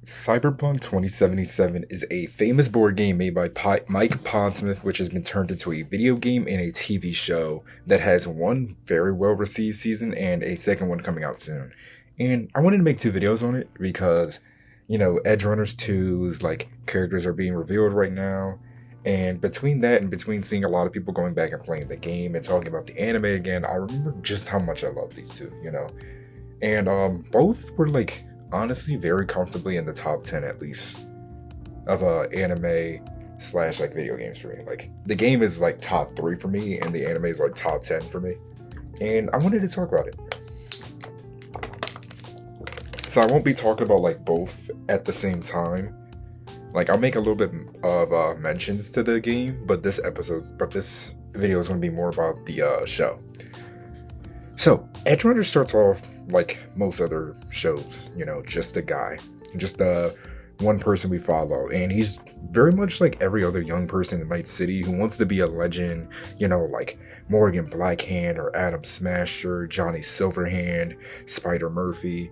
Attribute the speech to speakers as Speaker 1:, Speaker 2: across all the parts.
Speaker 1: Cyberpunk 2077 is a famous board game made by Mike Pondsmith, which has been turned into a video game and a TV show that has one very well received season and a second one coming out soon. And I wanted to make two videos on it because, Edgerunners 2's characters are being revealed right now. And between that and between seeing a lot of people going back and playing the game and talking about the anime again, I remember just how much I love these two. And both were honestly very comfortably in the top 10 at least of anime slash video games for me. The game is top 3 for me and the anime is top 10 for me, and I wanted to talk about it. So I won't be talking about both at the same time. I'll make a little bit of mentions to the game, but this video is going to be more about the show. So, Edgerunners starts off like most other shows, just a guy, just one person we follow, and he's very much like every other young person in Night City who wants to be a legend, like Morgan Blackhand or Adam Smasher, Johnny Silverhand, Spider Murphy.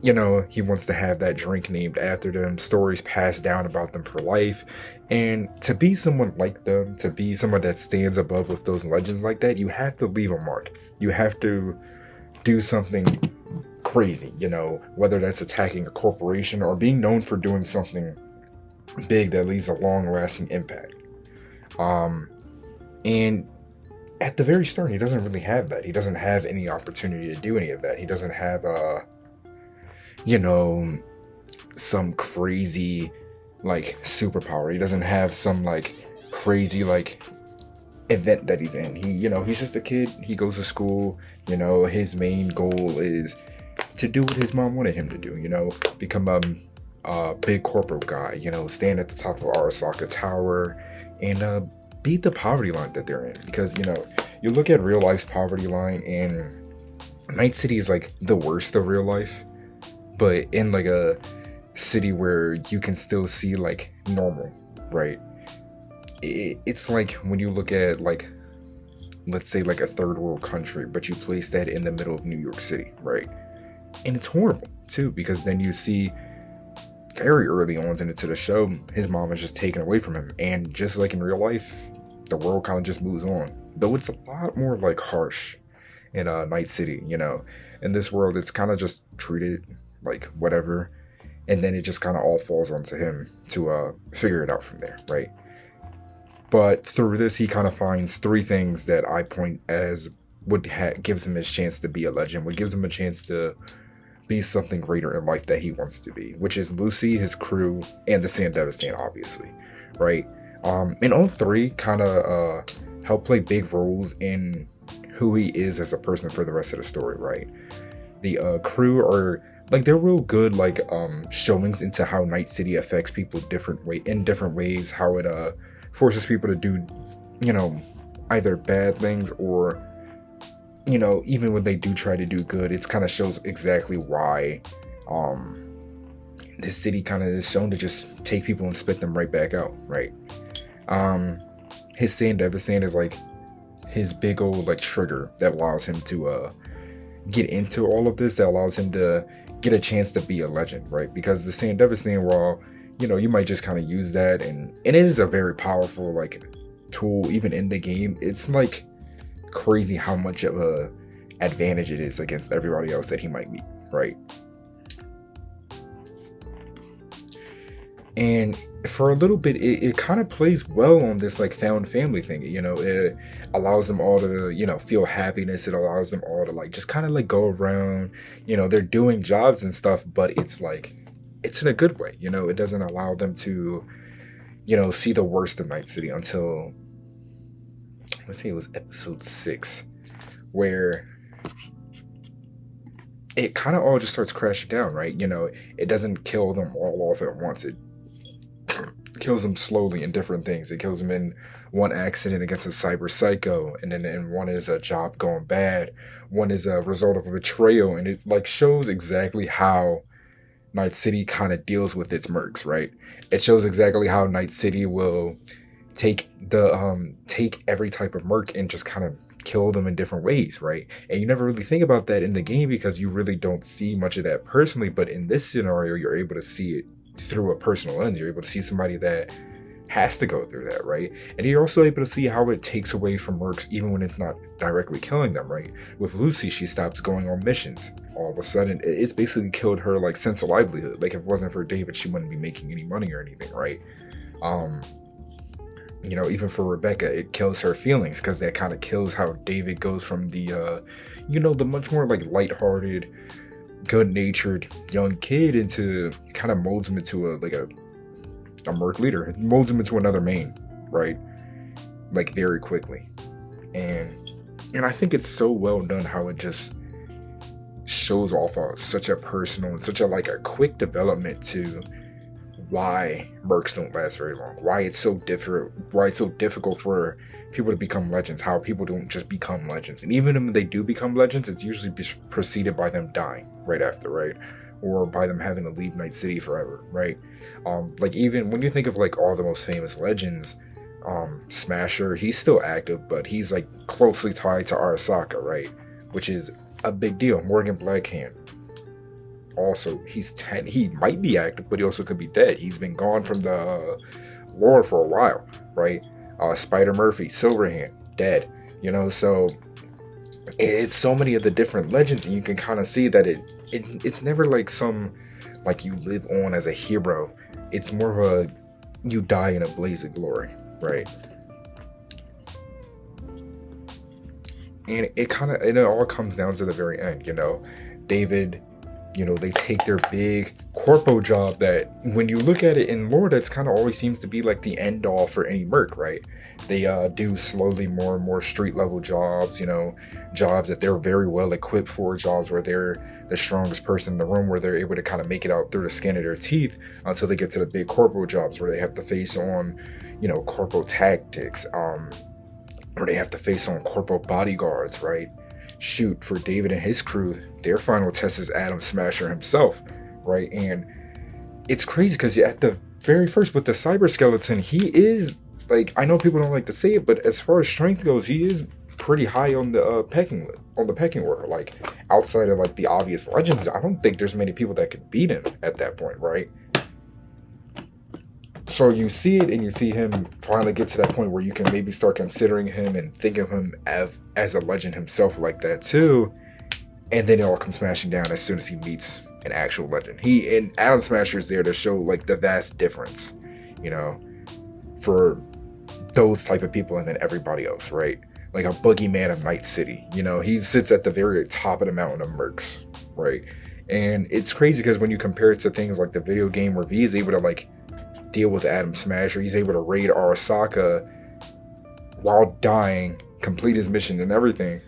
Speaker 1: He wants to have that drink named after them, stories passed down about them for life, and to be someone like them, to be someone that stands above with those legends like that, you have to leave a mark. You have to do something crazy, whether that's attacking a corporation or being known for doing something big that leaves a long-lasting impact. And at the very start, he doesn't really have that. He doesn't have any opportunity to do any of that. He doesn't have some crazy superpower. He doesn't have some crazy event that he's in. He's just a kid. He goes to school. His main goal is to do what his mom wanted him to do. Become a big corporate guy. Stand at the top of Arasaka Tower and beat the poverty line that they're in. Because you look at real life's poverty line, and Night City is the worst of real life, but in a city where you can still see normal, right? It's when you look at let's say a third world country, but you place that in the middle of New York City, right? And it's horrible too, because then you see very early on into the show, his mom is just taken away from him, and just like in real life, the world kind of just moves on. Though it's a lot more harsh in Night City, in this world it's kind of just treated whatever, and then it just kind of all falls onto him to figure it out from there, right? But through this, he kind of finds 3 things that I point as what gives him his chance to be a legend, what gives him a chance to be something greater in life that he wants to be, which is Lucy, his crew, and the San Devastan, obviously, right? And all 3 kind of help play big roles in who he is as a person for the rest of the story, right? The crew are they're real good showings into how Night City affects people in different ways, how it forces people to do either bad things or even when they do try to do good, it kind of shows exactly why this city kind of is shown to just take people and spit them right back out, right? His San Devastan is his big old trigger that allows him to get into all of this, that allows him to get a chance to be a legend, right? Because the San Devastan, while you might just kind of use that, and it is a very powerful tool even in the game, it's crazy how much of a advantage it is against everybody else that he might meet, right? And for a little bit, it kind of plays well on this found family thing. It allows them all to feel happiness. It allows them all to just kind of go around. They're doing jobs and stuff, but it's it's in a good way. It doesn't allow them to see the worst of Night City until, let's say it was episode 6, where it kind of all just starts crashing down, right? It doesn't kill them all off at once. It kills them slowly in different things. It kills them in one accident against a cyber psycho, and then one is a job going bad, one is a result of a betrayal, and it shows exactly how Night City kind of deals with its mercs, right? It shows exactly how Night City will take every type of merc and just kind of kill them in different ways, right? And you never really think about that in the game because you really don't see much of that personally, but in this scenario, you're able to see it through a personal lens. You're able to see somebody that has to go through that, right? And you're also able to see how it takes away from mercs even when it's not directly killing them, right? With Lucy, she stops going on missions. All of a sudden, it's basically killed her like sense of livelihood. Like if it wasn't for David, she wouldn't be making any money or anything, right? You know, even for Rebecca, it kills her feelings because that kind of kills how David goes from the, you know, the much more like lighthearted, good-natured young kid into, kind of molds him into a merc leader. It molds him into another main, right? Like very quickly. And I think it's so well done how it just shows off such a personal and such a like a quick development to why mercs don't last very long, why it's so difficult for people to become legends, how people don't just become legends. And even if they do become legends, it's usually preceded by them dying right after, right? Or by them having to leave Night City forever, right? Like even when you think of like all the most famous legends, Smasher, he's still active, but he's like closely tied to Arasaka, right? Which is a big deal. Morgan Blackhand, also, he might be active, but he also could be dead. He's been gone from the lore for a while, right? Spider Murphy, Silverhand, dead. You know, so it's so many of the different legends, and you can kind of see that it's never like some like you live on as a hero. It's more of a you die in a blaze of glory, right? And it all comes down to the very end, you know. David, you know, they take their big corpo job that when you look at it in lore, that's kind of always seems to be like the end all for any merc, right? They do slowly more and more street level jobs, you know, jobs that they're very well equipped for, jobs where they're the strongest person in the room, where they're able to kind of make it out through the skin of their teeth, until they get to the big corpo jobs where they have to face on, you know, corpo tactics, where they have to face on corpo bodyguards, right? Shoot, for David and his crew, their final test is Adam Smasher himself, right? And it's crazy because at the very first with the cyber skeleton, he is like, I know people don't like to say it, but as far as strength goes, he is pretty high on the pecking order. Like outside of like the obvious legends, I don't think there's many people that could beat him at that point, right? So you see it, and you see him finally get to that point where you can maybe start considering him and think of him as a legend himself like that too. And then it all comes smashing down as soon as he meets an actual legend. He and Adam Smasher is there to show like the vast difference, you know, for those type of people and then everybody else, right? Like a boogeyman of Night City, you know, he sits at the very top of the mountain of mercs, right? And it's crazy because when you compare it to things like the video game where V is able to like deal with Adam Smasher, he's able to raid Arasaka while dying, complete his mission and everything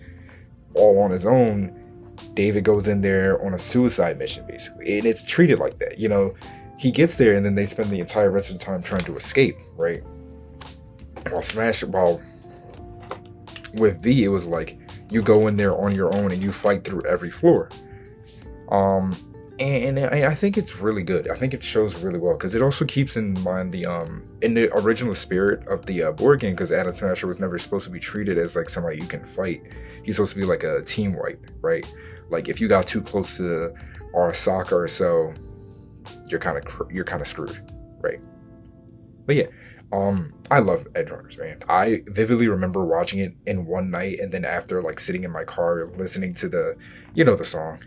Speaker 1: all on his own. David goes in there on a suicide mission basically, and it's treated like that, you know. He gets there and then they spend the entire rest of the time trying to escape, right? While with V, it was like you go in there on your own and you fight through every floor. And I think it's really good. I think it shows really well because it also keeps in mind the in the original spirit of the board game, because Adam Smasher was never supposed to be treated as like somebody you can fight. He's supposed to be like a team wipe, right? Like if you got too close to Arasaka or so, you're kind of screwed, right? But yeah, I love Edgerunners, man. I vividly remember watching it in one night, and then after like sitting in my car listening to the song.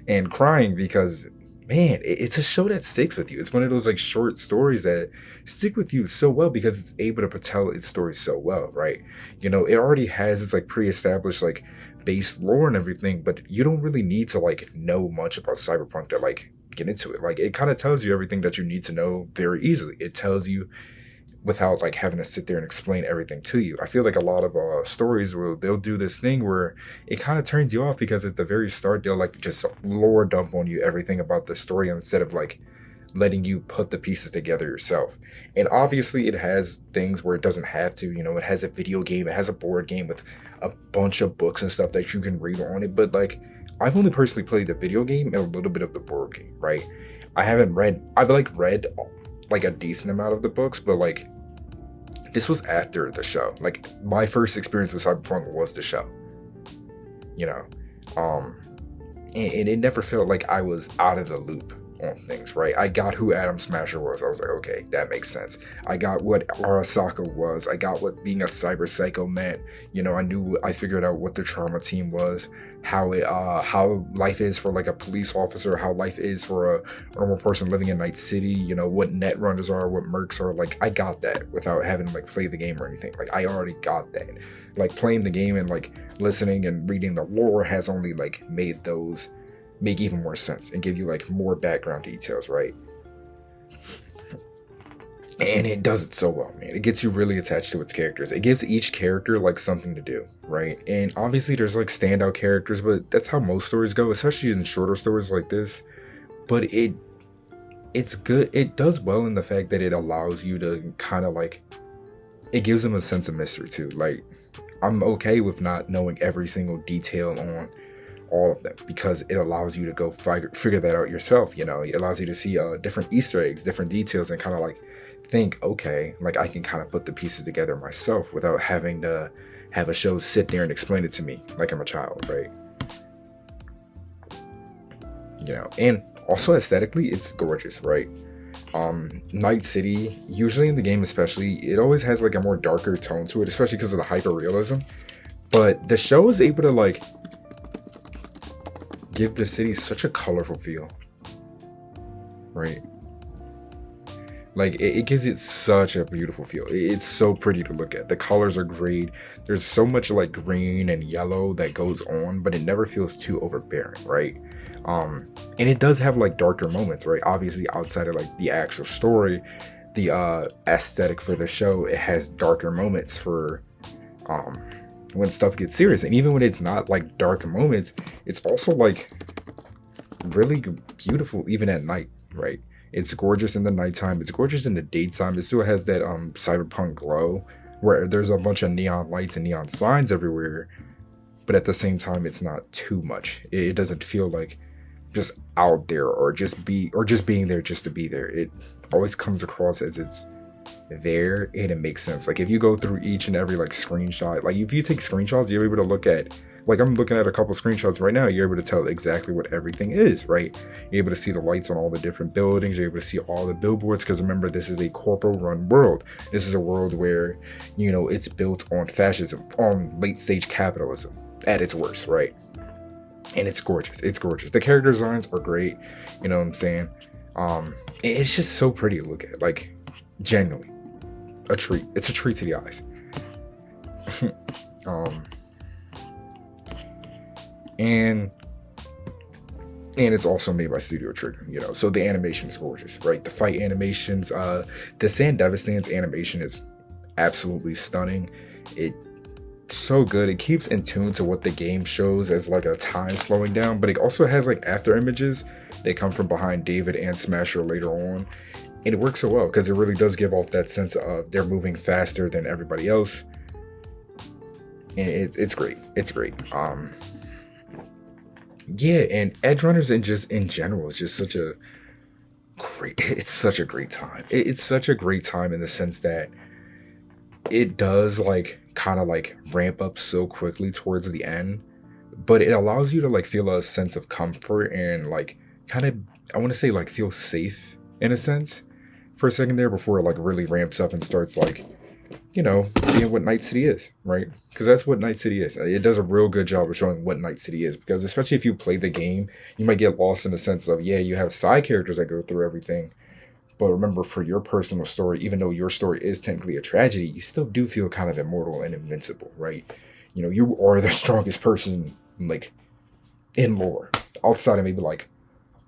Speaker 1: And crying because, man, it's a show that sticks with you. It's one of those like short stories that stick with you so well because it's able to tell its story so well, right? You know, it already has its like pre-established like base lore and everything, but you don't really need to like know much about Cyberpunk to like get into it. Like it kind of tells you everything that you need to know very easily. It tells you without like having to sit there and explain everything to you. I feel like a lot of stories where they'll do this thing where it kind of turns you off because at the very start they'll like just lore dump on you everything about the story instead of like letting you put the pieces together yourself. And obviously it has things where it doesn't have to, you know, it has a video game, it has a board game with a bunch of books and stuff that you can read on it, but like I've only personally played the video game and a little bit of the board game, right? I've read like a decent amount of the books, but like this was after the show. Like my first experience with Cyberpunk was the show, you know, and it never felt like I was out of the loop on things, right? I got who Adam Smasher was. I was like, okay, that makes sense. I got what Arasaka was. I got what being a cyber psycho meant. I figured out what the trauma team was, how life is for like a police officer, how life is for a normal person living in Night City, what net runners are, what mercs are. Like, I got that without having to like play the game or anything. Like, I already got that. Like, playing the game and like listening and reading the lore has only like made those make even more sense and give you like more background details, right? And it does it so well, man. It gets you really attached to its characters. It gives each character like something to do, right? And obviously there's like standout characters, but that's how most stories go, especially in shorter stories like this. But it's good. It does well in the fact that it allows you to kind of like, it gives them a sense of mystery too. Like, I'm okay with not knowing every single detail on all of them, because it allows you to go figure that out yourself. It allows you to see different Easter eggs, different details, and kind of like think, okay, like I can kind of put the pieces together myself without having to have a show sit there and explain it to me like I'm a child, right? And also aesthetically, it's gorgeous, right? Night City, usually in the game especially, it always has like a more darker tone to it, especially because of the hyper realism. But the show is able to like give the city such a colorful feel, right? Like, it gives it such a beautiful feel. It's so pretty to look at. The colors are great. There's so much like green and yellow that goes on, but it never feels too overbearing, right? And it does have like darker moments, right? Obviously, outside of like the actual story, the aesthetic for the show, it has darker moments for when stuff gets serious. And even when it's not like dark moments, it's also like really beautiful even at night, right? It's gorgeous in the nighttime, it's gorgeous in the daytime. It still has that cyberpunk glow where there's a bunch of neon lights and neon signs everywhere, but at the same time it's not too much. It doesn't feel like just out there or just being there just to be there. It always comes across as it's there, and it makes sense. Like, if you go through each and every like screenshot, like if you take screenshots, you're able to look at, like, I'm looking at a couple screenshots right now, you're able to tell exactly what everything is, right? You're able to see the lights on all the different buildings, you're able to see all the billboards, because remember, this is a corporate run world. This is a world where, it's built on fascism, on late stage capitalism at its worst, right? And it's gorgeous. It's gorgeous. The character designs are great. You know what I'm saying? It's just so pretty to look at. Like, genuinely, a treat. It's a treat to the eyes. And it's also made by Studio Trigger, so the animation is gorgeous, right? The fight animations, the Sandevistan's animation is absolutely stunning. It's so good. It keeps in tune to what the game shows as like a time slowing down, but it also has like after images that come from behind David and Smasher later on, and it works so well because it really does give off that sense of they're moving faster than everybody else, and it's great. It's great. Yeah, and Edgerunners in general is just such a great. It's such a great time. It's such a great time in the sense that it does like kind of like ramp up so quickly towards the end, but it allows you to like feel a sense of comfort and like kind of, I want to say, like feel safe in a sense for a second there before it like really ramps up and starts like, being what Night City is, right? Because that's what Night City is. It does a real good job of showing what Night City is, because especially if you play the game, you might get lost in the sense of, yeah, you have side characters that go through everything, but remember, for your personal story, even though your story is technically a tragedy, you still do feel kind of immortal and invincible, right? You are the strongest person, like, in lore, outside of maybe like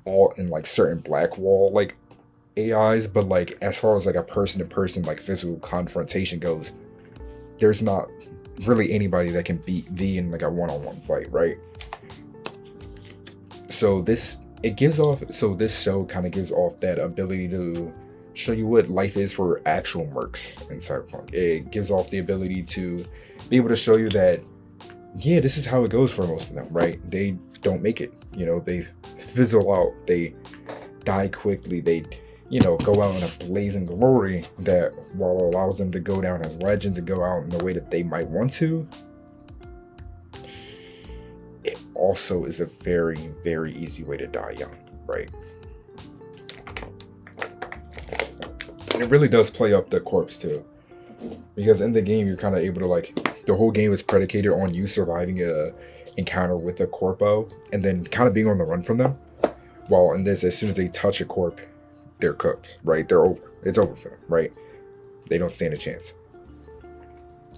Speaker 1: all in like certain Black Wall like AIs, but like as far as like a person to person like physical confrontation goes, there's not really anybody that can beat V in like a one-on-one fight, right? So this show kind of gives off that ability to show you what life is for actual mercs in Cyberpunk. It gives off the ability to be able to show you that, yeah, this is how it goes for most of them, right? They don't make it, they fizzle out, they die quickly, they go out in a blazing glory that, while it allows them to go down as legends and go out in the way that they might want to, it also is a very, very easy way to die young, right? it really does play up the corpse too, because in the game you're kind of able to like, the whole game is predicated on you surviving a encounter with a corpo and then kind of being on the run from them. While in this, as soon as they touch a corp, they're cooked, right? They're over. It's over for them, right? They don't stand a chance.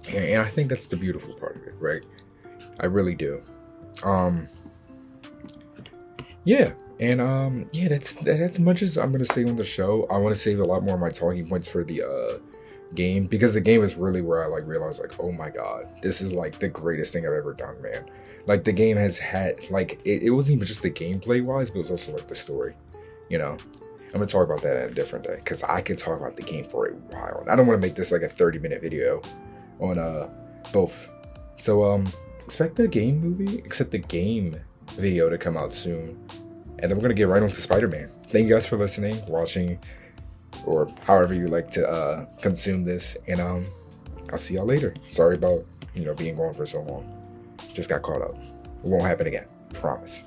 Speaker 1: And I think that's the beautiful part of it, right? I really do. Yeah, and yeah, that's as much as I'm gonna say on the show. I want to save a lot more of my talking points for the game, because the game is really where I like realized like, oh my god, this is like the greatest thing I've ever done, man. Like the game has had like it wasn't even just the gameplay wise, but it was also like the story, you know. I'm gonna talk about that in a different day, because I could talk about the game for a while. I don't want to make this like a 30-minute video on both. So expect the game video to come out soon, and then we're gonna get right on to Spider-Man. Thank you guys for listening, watching, or however you like to consume this, and I'll see y'all later. Sorry about being gone for so long. Just got caught up. It won't happen again, promise.